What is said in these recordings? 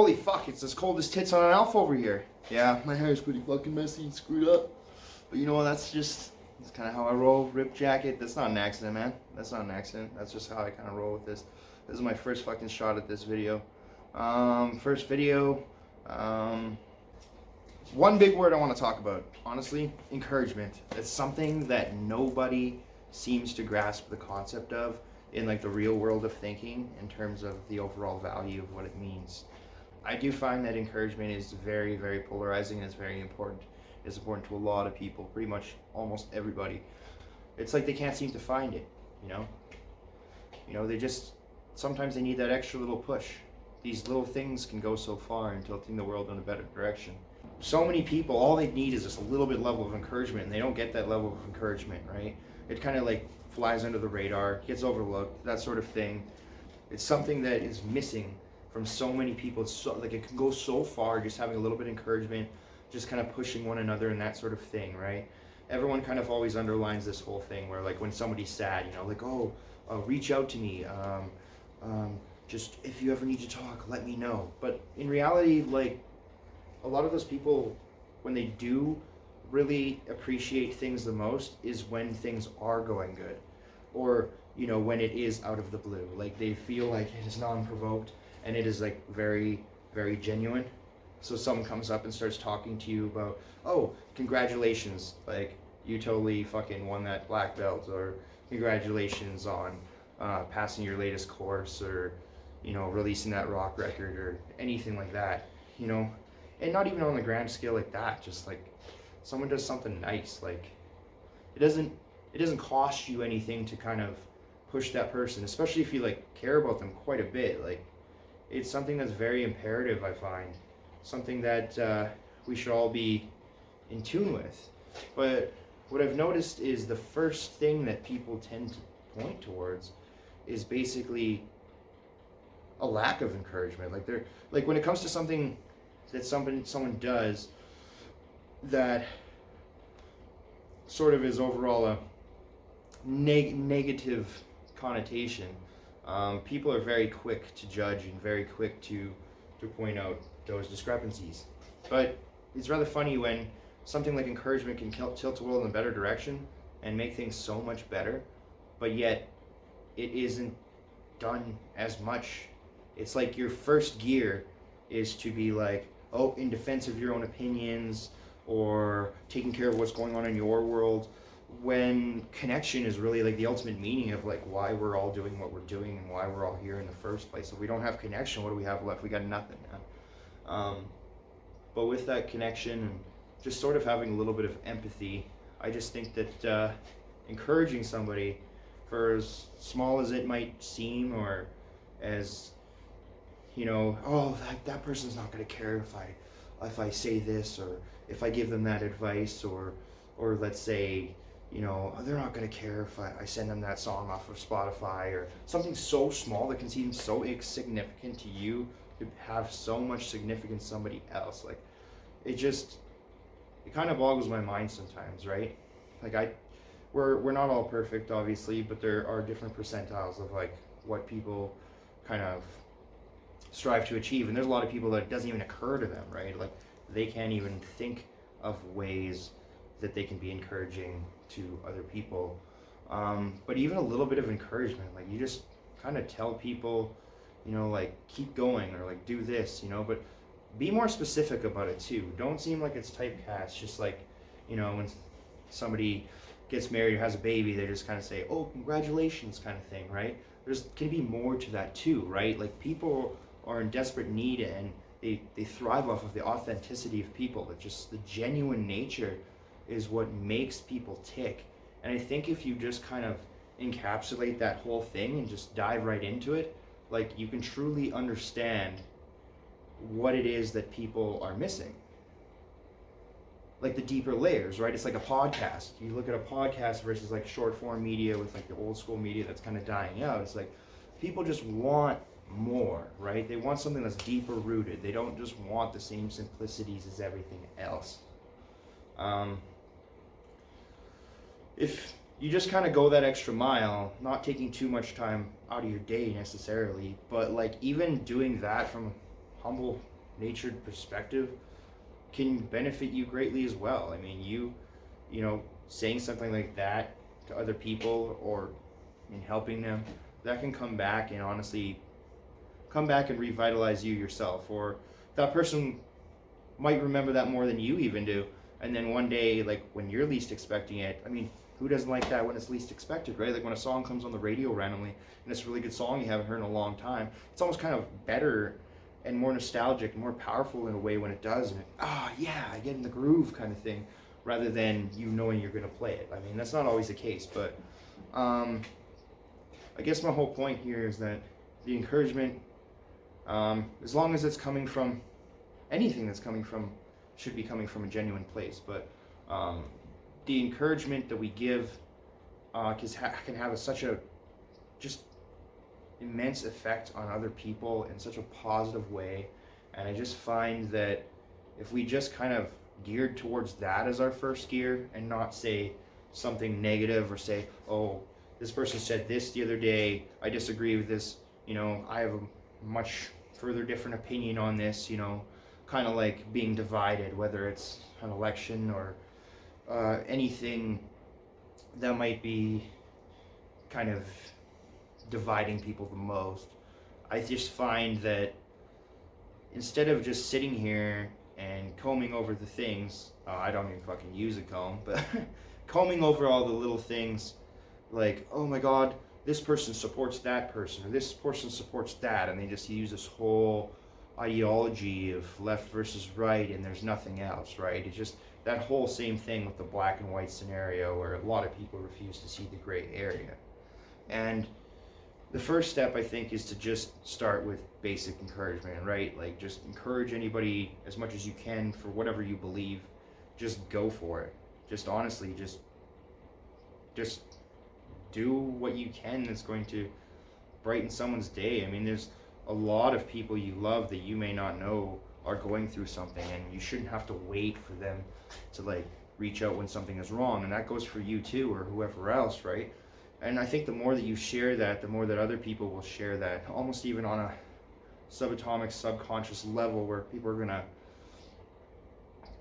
Holy fuck, it's as cold as tits on an elf over here. Yeah, my hair is pretty fucking messy and screwed up. But you know what, that's kind of how I roll. Rip jacket, that's not an accident, man. That's not an accident. That's just how I kind of roll with this. This is my first fucking shot at this video. First video. One big word I want to talk about, honestly, encouragement. It's something that nobody seems to grasp the concept of in like the real world of thinking in terms of the overall value of what it means. I do find that encouragement is very, very polarizing and it's very important. It's important to a lot of people, pretty much almost everybody. It's like they can't seem to find it, you know? They just, sometimes they need that extra little push. These little things can go so far in tilting the world in a better direction. So many people, all they need is just a little bit level of encouragement, and they don't get that level of encouragement, right? It kind of like flies under the radar, gets overlooked, that sort of thing. It's something that is missing from so many people. It's so, like, it can go so far just having a little bit of encouragement, just kind of pushing one another and that sort of thing, right? Everyone kind of always underlines this whole thing where, like, when somebody's sad, like, reach out to me, just if you ever need to talk, let me know. But in reality, like, a lot of those people, when they do really appreciate things the most is when things are going good, or when it is out of the blue. Like, they feel like it is non-provoked and it is like very, very genuine. So someone comes up and starts talking to you about, oh, congratulations, like you totally fucking won that black belt, or congratulations on passing your latest course, or releasing that rock record, or anything like that, and not even on the grand scale like that, just like someone does something nice. Like, it doesn't cost you anything to kind of push that person, especially if you like care about them quite a bit. Like, it's something that's very imperative, I find, something that we should all be in tune with. But what I've noticed is the first thing that people tend to point towards is basically a lack of encouragement. Like, they're like, when it comes to something that someone does that sort of is overall a negative connotation, people are very quick to judge and very quick to point out those discrepancies. But it's rather funny when something like encouragement can tilt the world in a better direction and make things so much better, but yet it isn't done as much. It's like your first gear is to be like, oh, in defense of your own opinions, or taking care of what's going on in your world, when connection is really like the ultimate meaning of like why we're all doing what we're doing and why we're all here in the first place. If we don't have connection, what do we have left? We got nothing, man. But with that connection and just sort of having a little bit of empathy, I just think that encouraging somebody, for as small as it might seem, or as that person's not going to care if I say this, or if I give them that advice, or let's say, they're not going to care if I send them that song off of Spotify, or something so small that can seem so insignificant to you could have so much significance to somebody else. Like, it kind of boggles my mind sometimes, right? Like, we're not all perfect, obviously, but there are different percentiles of like what people kind of strive to achieve, and there's a lot of people that it doesn't even occur to them, right? Like, they can't even think of ways that they can be encouraging to other people. But even a little bit of encouragement, like, you just kind of tell people, like, keep going, or like, do this, but be more specific about it too. Don't seem like it's typecast, just like, when somebody gets married or has a baby, they just kind of say, oh, congratulations, kind of thing, right? There's can be more to that too, right? Like, people are in desperate need, and they thrive off of the authenticity of people. That just the genuine nature is what makes people tick. And I think if you just kind of encapsulate that whole thing and just dive right into it, like, you can truly understand what it is that people are missing. Like, the deeper layers, right? It's like a podcast. You look at a podcast versus like short form media with like the old school media that's kind of dying out. It's like people just want more, right? They want something that's deeper rooted. They don't just want the same simplicities as everything else. If you just kind of go that extra mile, not taking too much time out of your day necessarily, but like even doing that from humble natured perspective can benefit you greatly as well. I mean, you know, saying something like that to other people or in helping them, that can come back and honestly come back and revitalize you yourself. Or that person might remember that more than you even do. And then one day, like when you're least expecting it, I mean, who doesn't like that when it's least expected, right? Like when a song comes on the radio randomly and it's a really good song you haven't heard in a long time, it's almost kind of better and more nostalgic and more powerful in a way when it does. And yeah, I get in the groove kind of thing, rather than you knowing you're going to play it. I mean, that's not always the case, but I guess my whole point here is that the encouragement, as long as it's coming from anything that's coming from, should be coming from a genuine place. But the encouragement that we give can have such a just immense effect on other people in such a positive way. And I just find that if we just kind of geared towards that as our first gear and not say something negative or say, oh, this person said this the other day, I disagree with this, I have a much further different opinion on this, kind of like being divided, whether it's an election or anything that might be kind of dividing people the most. I just find that instead of just sitting here and combing over the things, I don't even fucking use a comb, but combing over all the little things like, oh my god, this person supports that person, or this person supports that, and they just use this whole ideology of left versus right, and there's nothing else, right? It's just that whole same thing with the black and white scenario where a lot of people refuse to see the gray area. And the first step, I think, is to just start with basic encouragement, right? Like, just encourage anybody as much as you can for whatever you believe. Just go for it. Just honestly, just do what you can that's going to brighten someone's day. I mean, there's a lot of people you love that you may not know are going through something, and you shouldn't have to wait for them to, like, reach out when something is wrong. And that goes for you too, or whoever else, right? And I think the more that you share that, the more that other people will share that, almost even on a subatomic, subconscious level, where people are gonna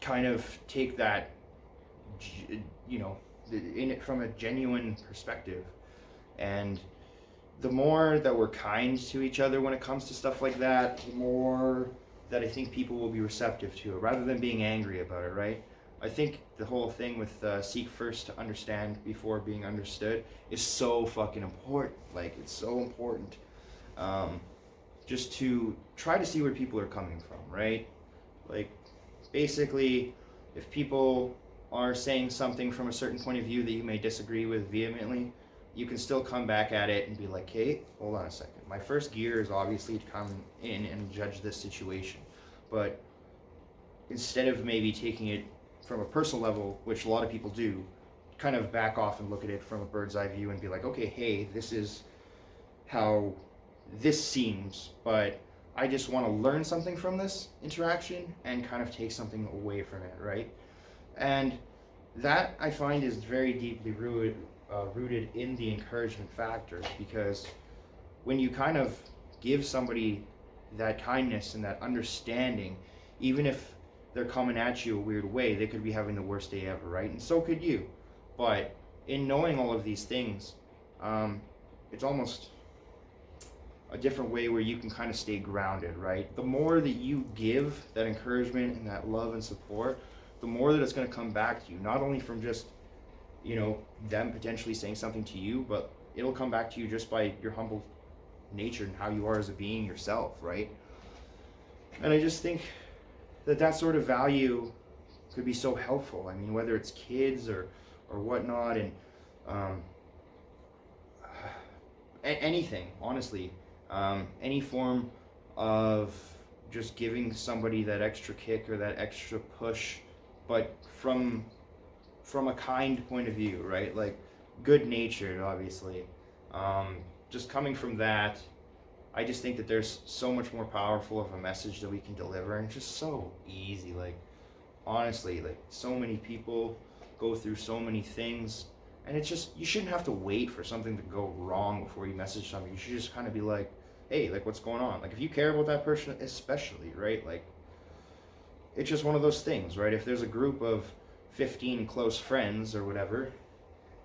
kind of take that, in it from a genuine perspective. And the more that we're kind to each other when it comes to stuff like that, the more that I think people will be receptive to it, rather than being angry about it, right? I think the whole thing with seek first to understand before being understood is so fucking important. Like, it's so important. Just to try to see where people are coming from, right? Like, basically, if people are saying something from a certain point of view that you may disagree with vehemently, you can still come back at it and be like, hey, hold on a second. My first gear is obviously to come in and judge this situation. But instead of maybe taking it from a personal level, which a lot of people do, kind of back off and look at it from a bird's eye view and be like, okay, hey, this is how this seems, but I just want to learn something from this interaction and kind of take something away from it, right? And that, I find, is very deeply rooted in the encouragement factor, because when you kind of give somebody that kindness and that understanding, even if they're coming at you a weird way, they could be having the worst day ever, right? And so could you. But in knowing all of these things, it's almost a different way where you can kind of stay grounded, right? The more that you give that encouragement and that love and support, the more that it's going to come back to you, not only from just, them potentially saying something to you, but it'll come back to you just by your humble nature and how you are as a being yourself, right? And I just think that sort of value could be so helpful. I mean, whether it's kids or whatnot, and anything, honestly, any form of just giving somebody that extra kick or that extra push, but from a kind point of view, right? Like, good natured, obviously. Just coming from that, I just think that there's so much more powerful of a message that we can deliver, and just so easy. Like, honestly, like, so many people go through so many things, and it's just, you shouldn't have to wait for something to go wrong before you message something. You should just kind of be like, hey, like, what's going on? Like, if you care about that person especially, right? Like, it's just one of those things, right? If there's a group of 15 close friends or whatever,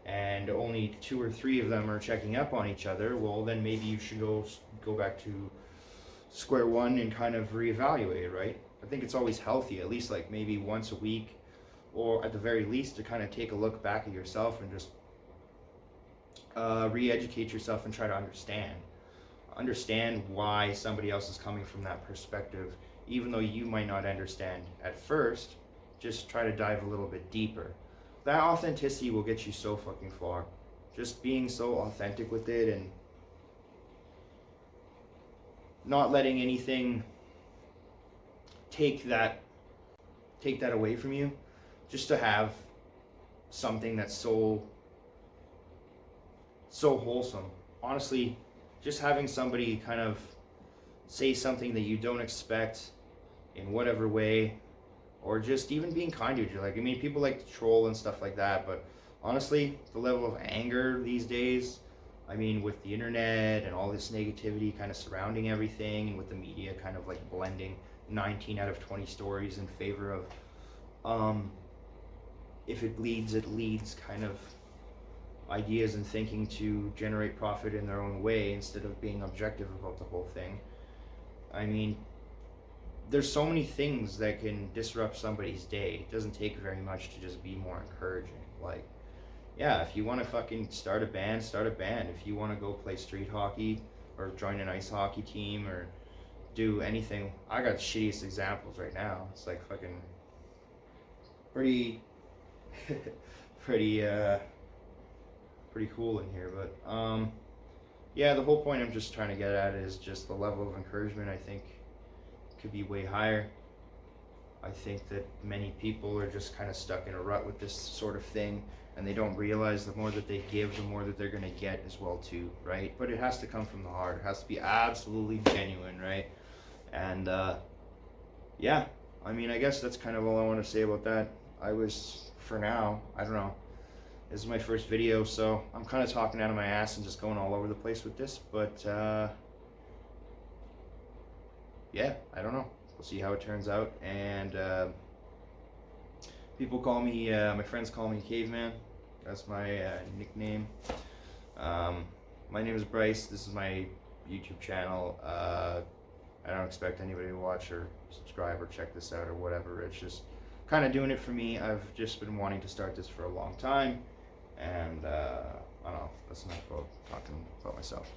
and only 2 or 3 of them are checking up on each other, well, then maybe you should go back to square one and kind of reevaluate, right? I think it's always healthy, at least like maybe once a week, or at the very least, to kind of take a look back at yourself and just re-educate yourself and try to understand why somebody else is coming from that perspective, even though you might not understand at first. Just try to dive a little bit deeper. That authenticity will get you so fucking far. Just being so authentic with it and not letting anything take that away from you. Just to have something that's so wholesome. Honestly, just having somebody kind of say something that you don't expect in whatever way, or just even being kind to you. Like, I mean, people like to troll and stuff like that, but honestly, the level of anger these days, I mean, with the internet and all this negativity kind of surrounding everything, and with the media kind of like blending 19 out of 20 stories in favor of, if it bleeds, it leads kind of ideas and thinking to generate profit in their own way instead of being objective about the whole thing. I mean, there's so many things that can disrupt somebody's day. It doesn't take very much to just be more encouraging. Like, yeah, if you want to fucking start a band, start a band. If you want to go play street hockey or join an ice hockey team or do anything, I got shittiest examples right now. It's like fucking pretty pretty cool in here, but yeah, the whole point I'm just trying to get at is just the level of encouragement. I think could be way higher. I think that many people are just kind of stuck in a rut with this sort of thing, and they don't realize the more that they give, the more that they're going to get as well too, right? But it has to come from the heart. It has to be absolutely genuine, right? And yeah, I mean, I guess that's kind of all I want to say about that. For now, I don't know, this is my first video, so I'm kind of talking out of my ass and just going all over the place with this, but yeah, I don't know. We'll see how it turns out. And people call me, my friends call me Caveman. That's my nickname. My name is Bryce. This is my YouTube channel. I don't expect anybody to watch or subscribe or check this out or whatever. It's just kind of doing it for me. I've just been wanting to start this for a long time. And I don't know, that's enough about talking about myself.